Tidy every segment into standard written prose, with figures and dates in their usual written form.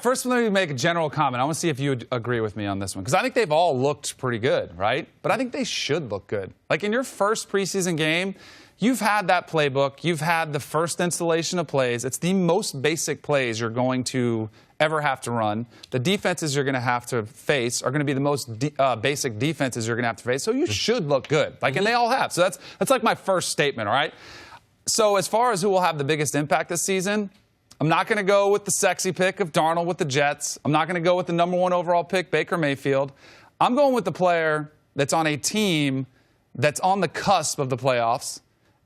First, let me make a general comment. I want to see if you would agree with me on this one, because I think they've all looked pretty good, right? But I think they should look good. Like in your first preseason game, you've had that playbook. You've had the first installation of plays. It's the most basic plays you're going to ever have to run. The defenses you're going to have to face are going to be the most basic defenses you're going to have to face. So you should look good. Like, and they all have. So that's like my first statement, all right? So as far as who will have the biggest impact this season, I'm not going to go with the sexy pick of Darnold with the Jets. I'm not going to go with the #1 overall pick, Baker Mayfield. I'm going with the player that's on a team that's on the cusp of the playoffs,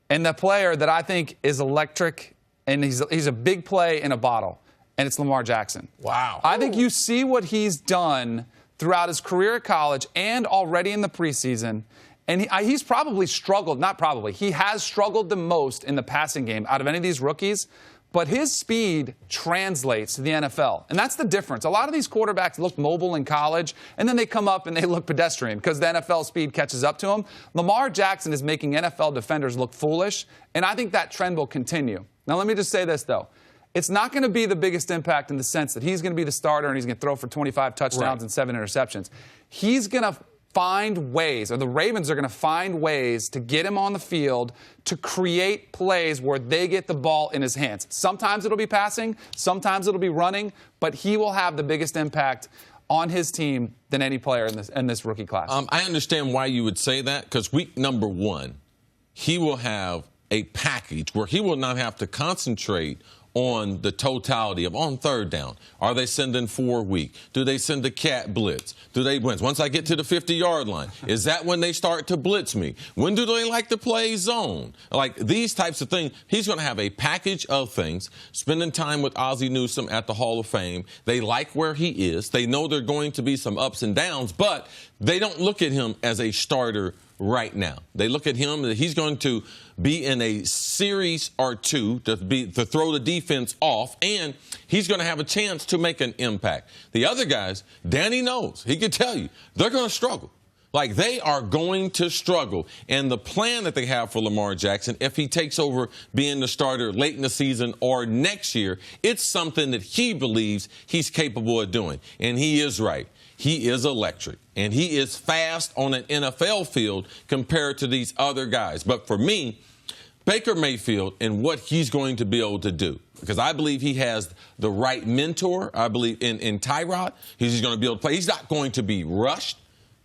and the player that I think is electric, and he's a big play in a bottle, and it's Lamar Jackson. Wow. I think you see what he's done throughout his career at college and already in the preseason, and he's probably struggled, not probably, he has struggled the most in the passing game out of any of these rookies. But his speed translates to the NFL. And that's the difference. A lot of these quarterbacks look mobile in college, and then they come up and they look pedestrian because the NFL speed catches up to them. Lamar Jackson is making NFL defenders look foolish, and I think that trend will continue. Now, let me just say this, though. It's not going to be the biggest impact in the sense that he's going to be the starter and he's going to throw for 25 touchdowns and 7 interceptions. He's going to find ways, or the Ravens are going to find ways to get him on the field to create plays where they get the ball in his hands. Sometimes it'll be passing, sometimes it'll be running, but he will have the biggest impact on his team than any player in this rookie class. I understand why you would say that, because week #1, he will have a package where he will not have to concentrate on the totality of on third down. Are they sending 4 week? Do they send a cat blitz? Do they blitz? Once I get to the 50-yard line, is that when they start to blitz me? When do they like to play zone? Like these types of things. He's going to have a package of things, spending time with Ozzie Newsome at the Hall of Fame. They like where he is. They know there are going to be some ups and downs, but they don't look at him as a starter right now. They look at him that he's going to be in a series or two to throw the defense off, and he's going to have a chance to make an impact. The other guys, Danny knows. He can tell you they're going to struggle. Like, they are going to struggle. And the plan that they have for Lamar Jackson, if he takes over being the starter late in the season or next year, it's something that he believes he's capable of doing. And he is right. He is electric, and he is fast on an NFL field compared to these other guys. But for me, Baker Mayfield and what he's going to be able to do, because I believe he has the right mentor. I believe in Tyrod, he's going to be able to play. He's not going to be rushed.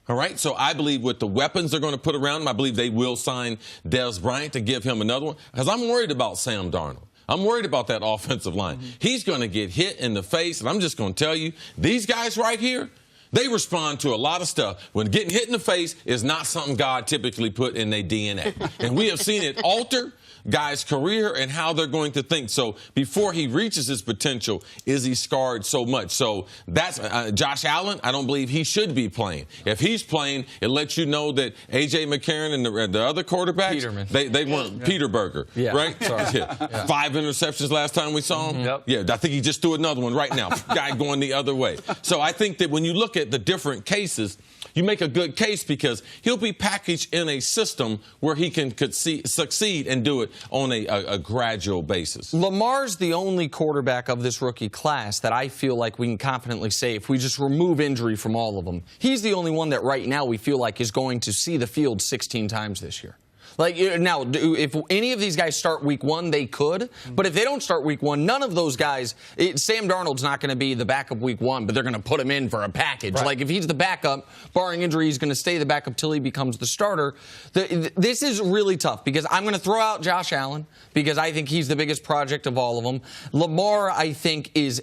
All right, so I believe with the weapons they're going to put around him, I believe they will sign Dez Bryant to give him another one, because I'm worried about Sam Darnold. I'm worried about that offensive line. He's going to get hit in the face, and I'm just going to tell you, these guys right here, they respond to a lot of stuff. When getting hit in the face is not something God typically put in their DNA. And we have seen it alter guys' career and how they're going to think. So before he reaches his potential, is he scarred so much? So that's Josh Allen. I don't believe he should be playing. If he's playing, it lets you know that A.J. McCarron and the other quarterbacks, Peterman. they weren't Peterburger, right? Sorry. Yeah. 5 interceptions last time we saw him. Yep. Yeah, I think he just threw another one right now. Guy going the other way. So I think that when you look at the different cases, you make a good case because he'll be packaged in a system where he can succeed and do it on a gradual basis. Lamar's the only quarterback of this rookie class that I feel like we can confidently say, if we just remove injury from all of them, he's the only one that right now we feel like is going to see the field 16 times this year. Like, now, if any of these guys start week 1, they could. But if they don't start week 1, none of those guys, Sam Darnold's not going to be the backup week 1, but they're going to put him in for a package. Right. Like, if he's the backup, barring injury, he's going to stay the backup till he becomes the starter. This is really tough because I'm going to throw out Josh Allen because I think he's the biggest project of all of them. Lamar, I think, is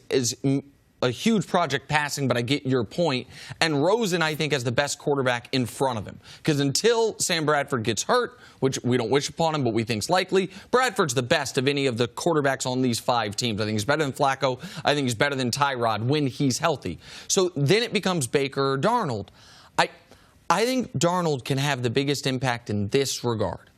a huge project passing, but I get your point. And Rosen, I think, has the best quarterback in front of him. Because until Sam Bradford gets hurt, which we don't wish upon him, but we think's likely, Bradford's the best of any of the quarterbacks on these 5 teams. I think he's better than Flacco. I think he's better than Tyrod when he's healthy. So then it becomes Baker or Darnold. I think Darnold can have the biggest impact in this regard.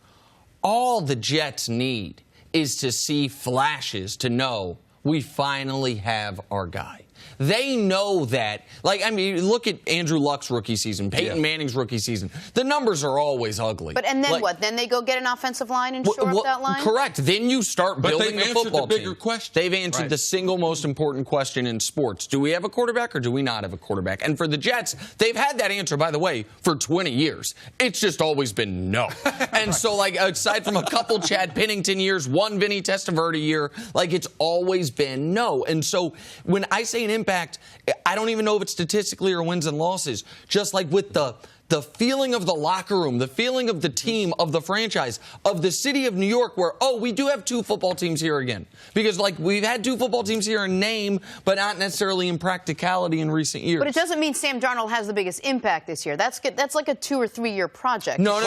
All the Jets need is to see flashes to know we finally have our guy. They know that. Like, I mean, look at Andrew Luck's rookie season, Peyton Manning's rookie season. The numbers are always ugly. But and then what? Then they go get an offensive line and shore up that line? Correct. Then you start building a football the bigger team. question. They've answered the single most important question in sports. Do we have a quarterback or do we not have a quarterback? And for the Jets, they've had that answer, by the way, for 20 years. It's just always been no. And so, like, aside from a couple Chad Pennington years, one Vinny Testaverde year, like, it's always been no. And so when I say an impact, I don't even know if it's statistically or wins and losses. Just like with the feeling of the locker room, the feeling of the team, of the franchise, of the city of New York, where, oh, we do have 2 football teams here again. Because, like, we've had 2 football teams here in name, but not necessarily in practicality in recent years. But it doesn't mean Sam Darnold has the biggest impact this year. That's good. That's like a 2 or 3 year project. No.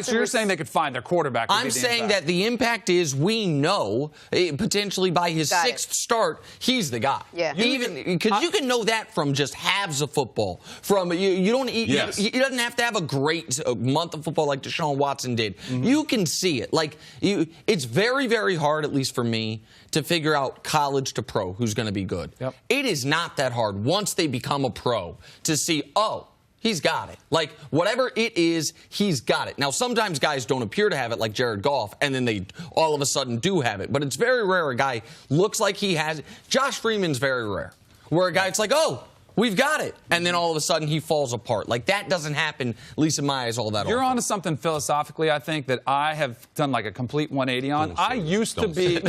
So you're saying they could find their quarterback? I'm saying that the impact is we know, potentially by his 6th start, he's the guy. Yeah. Even because you can know that from just halves of football. From you don't. He doesn't have to have a great month of football like Deshaun Watson did. You can see it. Like it's very, very hard, at least for me, to figure out college to pro who's going to be good. Yep. It is not that hard once they become a pro to see, oh, he's got it. Like, whatever it is, he's got it. Now, sometimes guys don't appear to have it, like Jared Goff, and then they all of a sudden do have it. But it's very rare a guy looks like he has it. Josh Freeman's very rare, where a guy's like, oh, we've got it. And then all of a sudden he falls apart. Like, that doesn't happen, at least in my eyes, all that often. You're onto something philosophically, I think, that I have done like a complete 180 on. I used to be a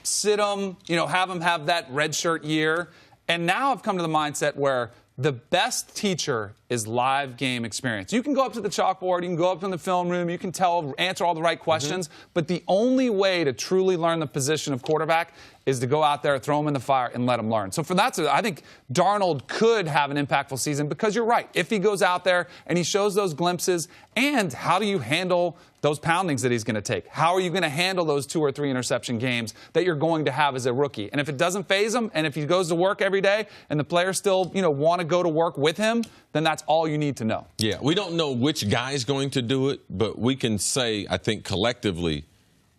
sit 'em, have them have that redshirt year. And now I've come to the mindset where the best teacher is live game experience. You can go up to the chalkboard, you can go up in the film room, you can answer all the right questions, but the only way to truly learn the position of quarterback is to go out there, throw him in the fire, and let him learn. So for that, I think Darnold could have an impactful season because you're right. If he goes out there and he shows those glimpses, and how do you handle those poundings that he's going to take? How are you going to handle those 2 or 3 interception games that you're going to have as a rookie? And if it doesn't faze him, and if he goes to work every day, and the players still, want to go to work with him, then that's all you need to know. Yeah, we don't know which guy's going to do it, but we can say, I think collectively,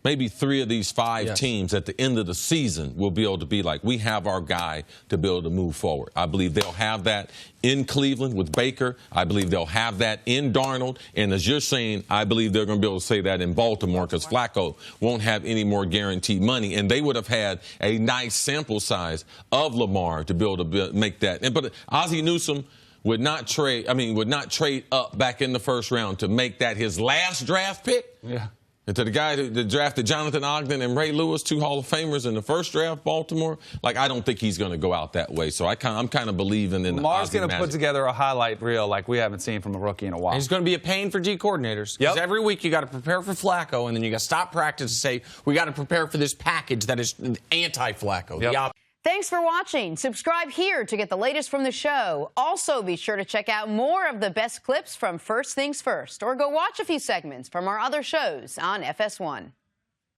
maybe 3 of these 5 teams at the end of the season will be able to be like, we have our guy to be able to move forward. I believe they'll have that in Cleveland with Baker. I believe they'll have that in Darnold. And as you're saying, I believe they're going to be able to say that in Baltimore because Flacco won't have any more guaranteed money. And they would have had a nice sample size of Lamar to be able to make that. But Ozzie Newsome would not trade up back in the first round to make that his last draft pick. Yeah. And to the guy that drafted Jonathan Ogden and Ray Lewis, 2 Hall of Famers in the first draft, Baltimore, I don't think he's going to go out that way. So I'm kind of believing in Lamar's going to put together a highlight reel like we haven't seen from a rookie in a while. He's going to be a pain for D coordinators. Because every week you got to prepare for Flacco, and then you got to stop practice and say, we got to prepare for this package that is anti-Flacco. Yep. Thanks for watching. Subscribe here to get the latest from the show. Also, be sure to check out more of the best clips from First Things First, or go watch a few segments from our other shows on FS1.